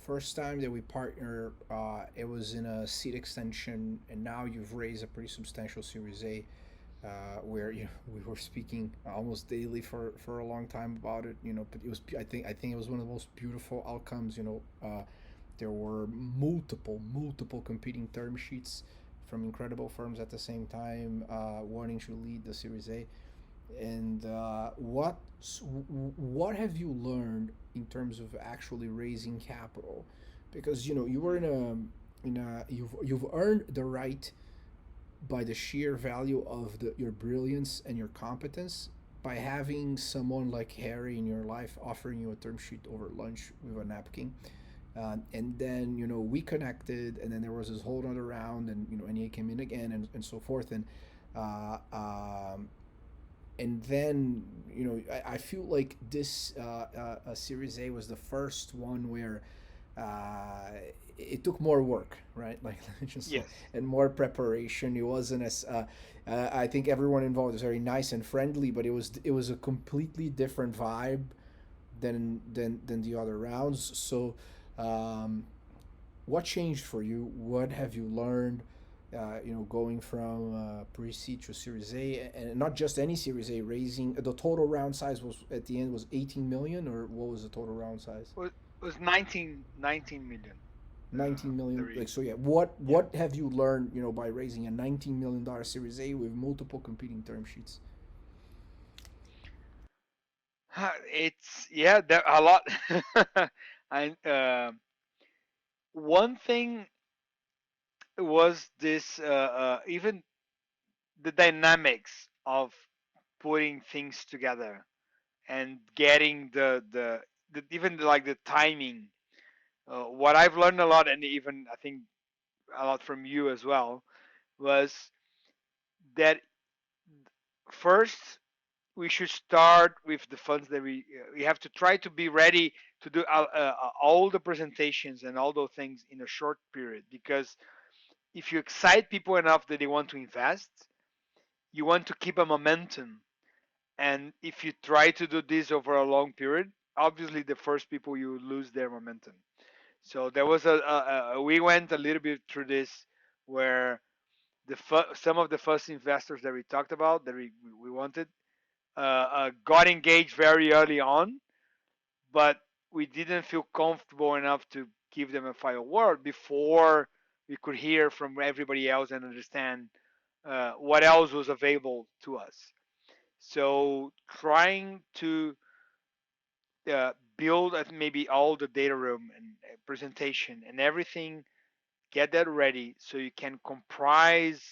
first time that we partner, it was in a seed extension, and now you've raised a pretty substantial Series A, where we were speaking almost daily for a long time about it. But it was I think it was one of the most beautiful outcomes. There were multiple competing term sheets from incredible firms at the same time, wanting to lead the Series A. And what have you learned in terms of actually raising capital? Because you were in a you've earned the right by the sheer value of your brilliance and your competence by having someone like Harry in your life offering you a term sheet over lunch with a napkin. And then we connected, and then there was this whole other round, and NEA came in again, and so forth. Uh, um, and then I feel like this Series A was the first one where uh, it took more work, right? Like just Yes. and more preparation. It wasn't as I think everyone involved was very nice and friendly, but it was a completely different vibe than the other rounds. So, um, what changed for you? What have you learned? Going from pre-seed to Series A, and not just any Series A, raising the total round size was at the end was 18 million, or what was the total round size? Was 19 million. 19 The million. Like raise. so, yeah. What Yeah. what have you learned? By raising a 19 million dollar Series A with multiple competing term sheets. It's yeah, there a lot. And one thing was this even the dynamics of putting things together and getting the even like the timing. What I've learned a lot, and even I think a lot from you as well, was that first we should start with the funds that we have to try to be ready to do all the presentations and all those things in a short period, because if you excite people enough that they want to invest, you want to keep a momentum. And if you try to do this over a long period, obviously the first people you lose their momentum. So there was we went a little bit through this where some of the first investors that we talked about that we wanted got engaged very early on, but we didn't feel comfortable enough to give them a final word before we could hear from everybody else and understand what else was available to us. So trying to build maybe all the data room and presentation and everything, get that ready so you can comprise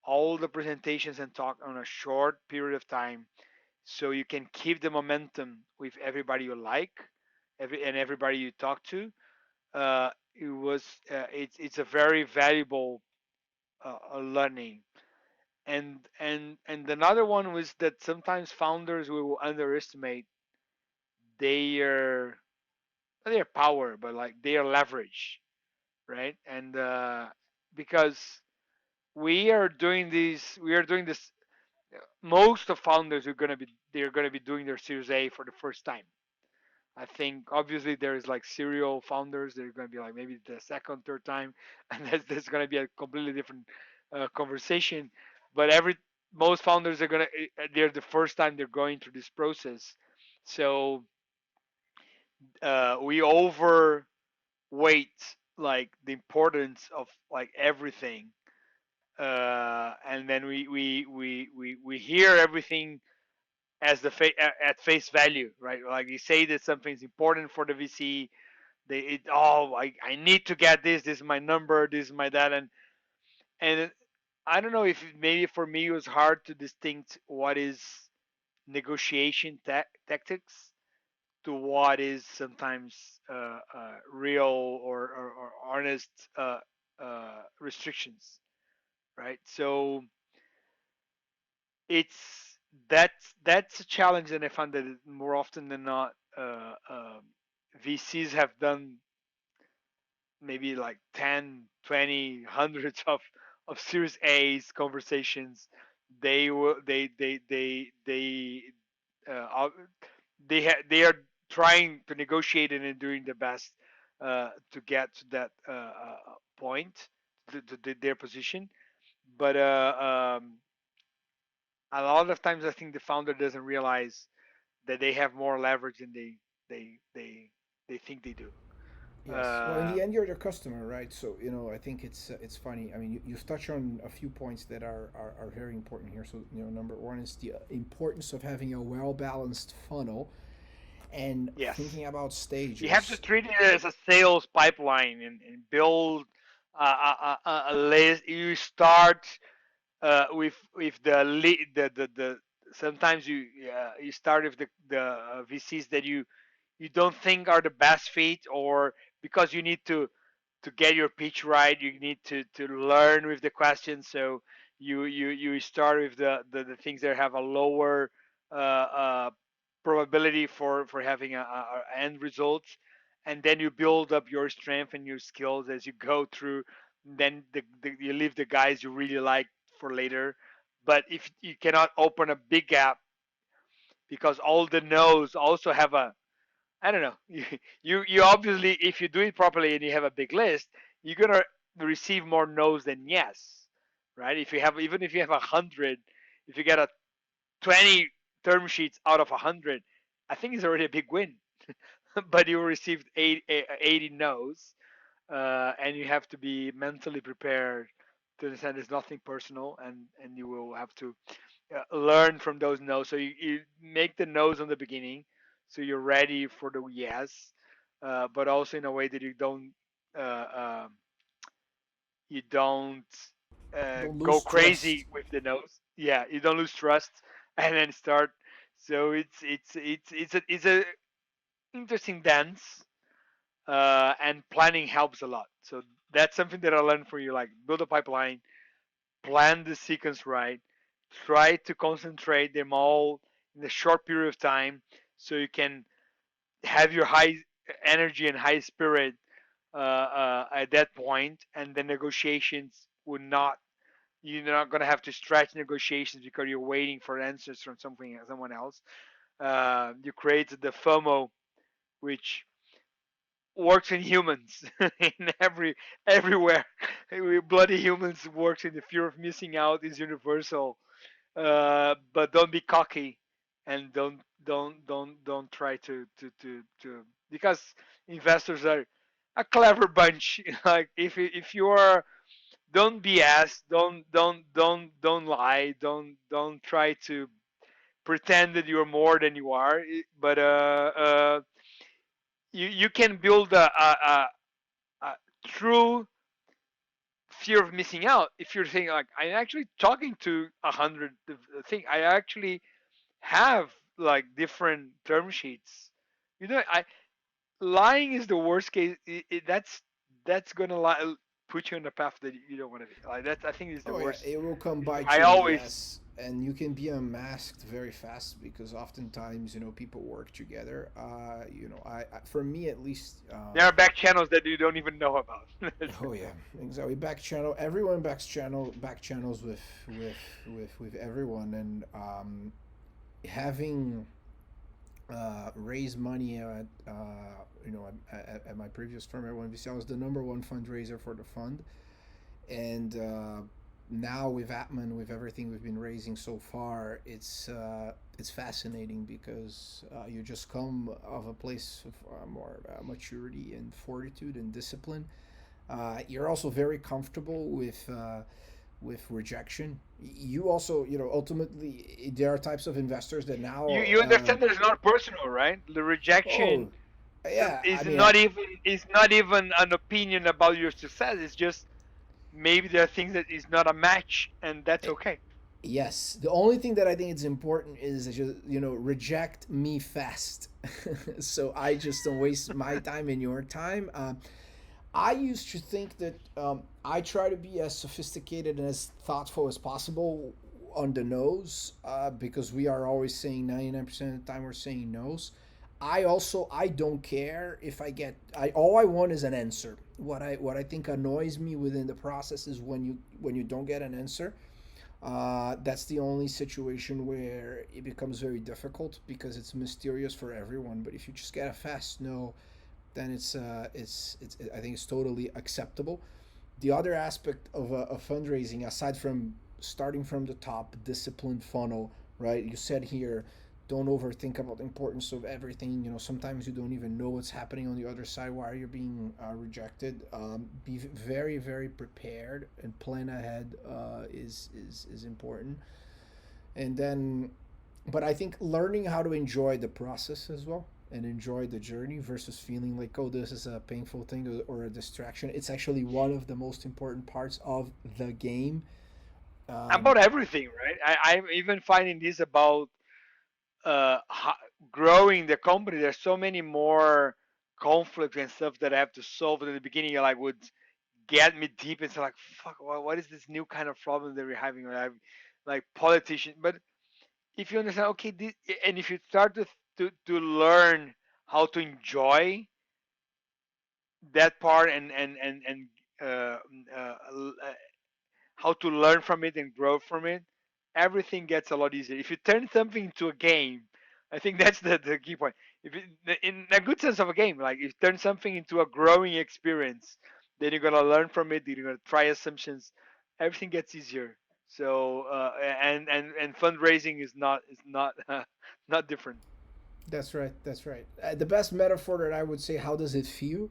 all the presentations and talk on a short period of time, so you can keep the momentum with everybody you like, everybody you talk to. It's a very valuable learning. And another one was that sometimes founders will underestimate their not their power, but like their leverage, right? And because we are doing this. Most of founders are gonna be they're gonna be doing their Series A for the first time. I think obviously there's like serial founders. They're going to be like maybe the second, third time, and that's going to be a completely different conversation. But most founders are going to they're the first time they're going through this process, so we overweight like the importance of like everything, and then we hear everything as at face value, right? Like you say that something's important for the VC, I need to get this. This is my number. This is my that, and I don't know if maybe for me it was hard to distinct what is negotiation tactics to what is sometimes real or honest restrictions, right? So it's that's a challenge, and I found that more often than not, VCs have done maybe like 10, 20, hundreds of Series A's conversations. They will uh, they are trying to negotiate and doing the best. to get to that point, their position. But a lot of times, I think the founder doesn't realize that they have more leverage than they they they think they do. Yes. Well, in Uh, the end, you're the customer, right? So I think it's funny. I mean, you've touched on a few points that are very important here. So number one is the importance of having a well balanced funnel and yes, thinking about you have to stages. treat it as a sales pipeline and build a list. You start with the sometimes you start with the VCs that you don't think are the best fit, or because you need to get your pitch right, you need to learn with the questions. So you start with the things that have a lower probability for having a end results, and then you build up your strength and your skills as you go through. Then you leave the guys you really like for later. But if you cannot open a big gap because all the no's also have a, I don't know. You obviously, if you do it properly and you have a big list, you're gonna receive more no's than yes, right? If you have, even if you have 100, if you get a 20 term sheets out of 100, I think it's already a big win. But you received 80 no's, and you have to be mentally prepared to understand it's nothing personal, and you will have to learn from those no's. So you make the no's on the beginning, so you're ready for the yes, but also in a way that uh, you don't Don't go lose crazy trust. with the no's. Yeah, you don't lose trust, and then start. So it's a interesting dance, and planning helps a lot. So that's something that I learned for you. Like, build a pipeline, plan the sequence right, try to concentrate them all in a short period of time, so you can have your high energy and high spirit at that point, and the negotiations would not. You're not going to have to stretch negotiations because you're waiting for answers from someone else. You create the FOMO, which works in humans in everywhere. We bloody humans works in the fear of missing out is universal. But don't be cocky, and don't try to because investors are a clever bunch. Like, if you are, don't BS, don't lie, don't try to pretend that you're more than you are. But you can build a true fear of missing out if you're saying, like, I'm actually talking to 100 thing. I actually have like different term sheets. I lying is the worst case. That's gonna put you on the path that you don't want to be. Like, that, I think, is the Oh yeah, worst. it will come bite I you in the always ass, and you can be unmasked very fast because oftentimes people work together. For me at least. There are back channels that you don't even know about. Oh yeah, exactly. Back channel. Everyone back channels with everyone, and having raised money at my previous firm at 1VC. I was the number one fundraiser for the fund, and now with Atman, with everything we've been raising so far, it's fascinating because you just come of a place of more maturity and fortitude and discipline. You're also very comfortable with rejection. You also, ultimately, there are types of investors that now. You understand that it's not personal, right? The Oh, rejection yeah. I is mean, not even an opinion about your success. It's just maybe there are things that is not a match, and that's okay. yes. The only thing that I think is important is just reject me fast, so I just don't waste my time and your time. I used to think that I try to be as sophisticated and as thoughtful as possible on the nose because we are always saying 99% of the time we're saying no's. I don't care if I get I all I want is an answer. What I think annoys me within the process is when you don't get an answer. That's the only situation where it becomes very difficult because it's mysterious for everyone. But if you just get a fast no, then it's I think it's totally acceptable. The other aspect of fundraising, aside from starting from the top, disciplined funnel, right? You said here, don't overthink about the importance of everything. You know, sometimes you don't even know what's happening on the other side. Why you're being rejected? Be very, very prepared and plan ahead is important. And then, but I think learning how to enjoy the process as well and enjoy the journey versus feeling like, oh, this is a painful thing or a distraction. It's actually one of the most important parts of the game. About um, everything, right? I'm even finding this about ho- growing the company. There's so many more conflicts and stuff that I have to solve. In the beginning, like would get me deep into like, fuck, what is this new kind of problem that we're having? Like politician. But if you understand, okay, and if you start to learn how to enjoy that part and uh, uh, how to learn from it and grow from it, everything gets a lot easier. If you turn something into a game, I think that's the key point. If it, in a good sense of a game, like if you turn something into a growing experience, then you're gonna learn from it. You're gonna try assumptions. Everything gets easier. So and fundraising is not not different. that's right. That's right. The best metaphor that I would say, how does it feel?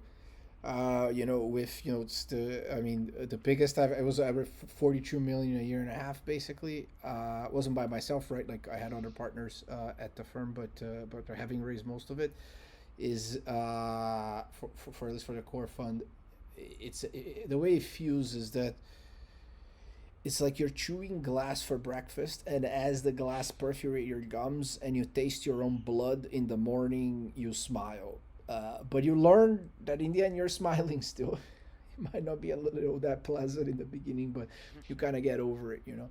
You know, with it's I mean, the biggest it was ever 42 million a year and a half, basically. It wasn't by myself, right? Like I had other partners at the firm, but having raised most of it is for at least for the core fund. The way it feels is that it's like you're chewing glass for breakfast, and as the glass perforate your gums and you taste your own blood in the morning, you smile. But you learn that in the end, you're smiling still. It might not be a little that pleasant in the beginning, but you kind of get over it, you know.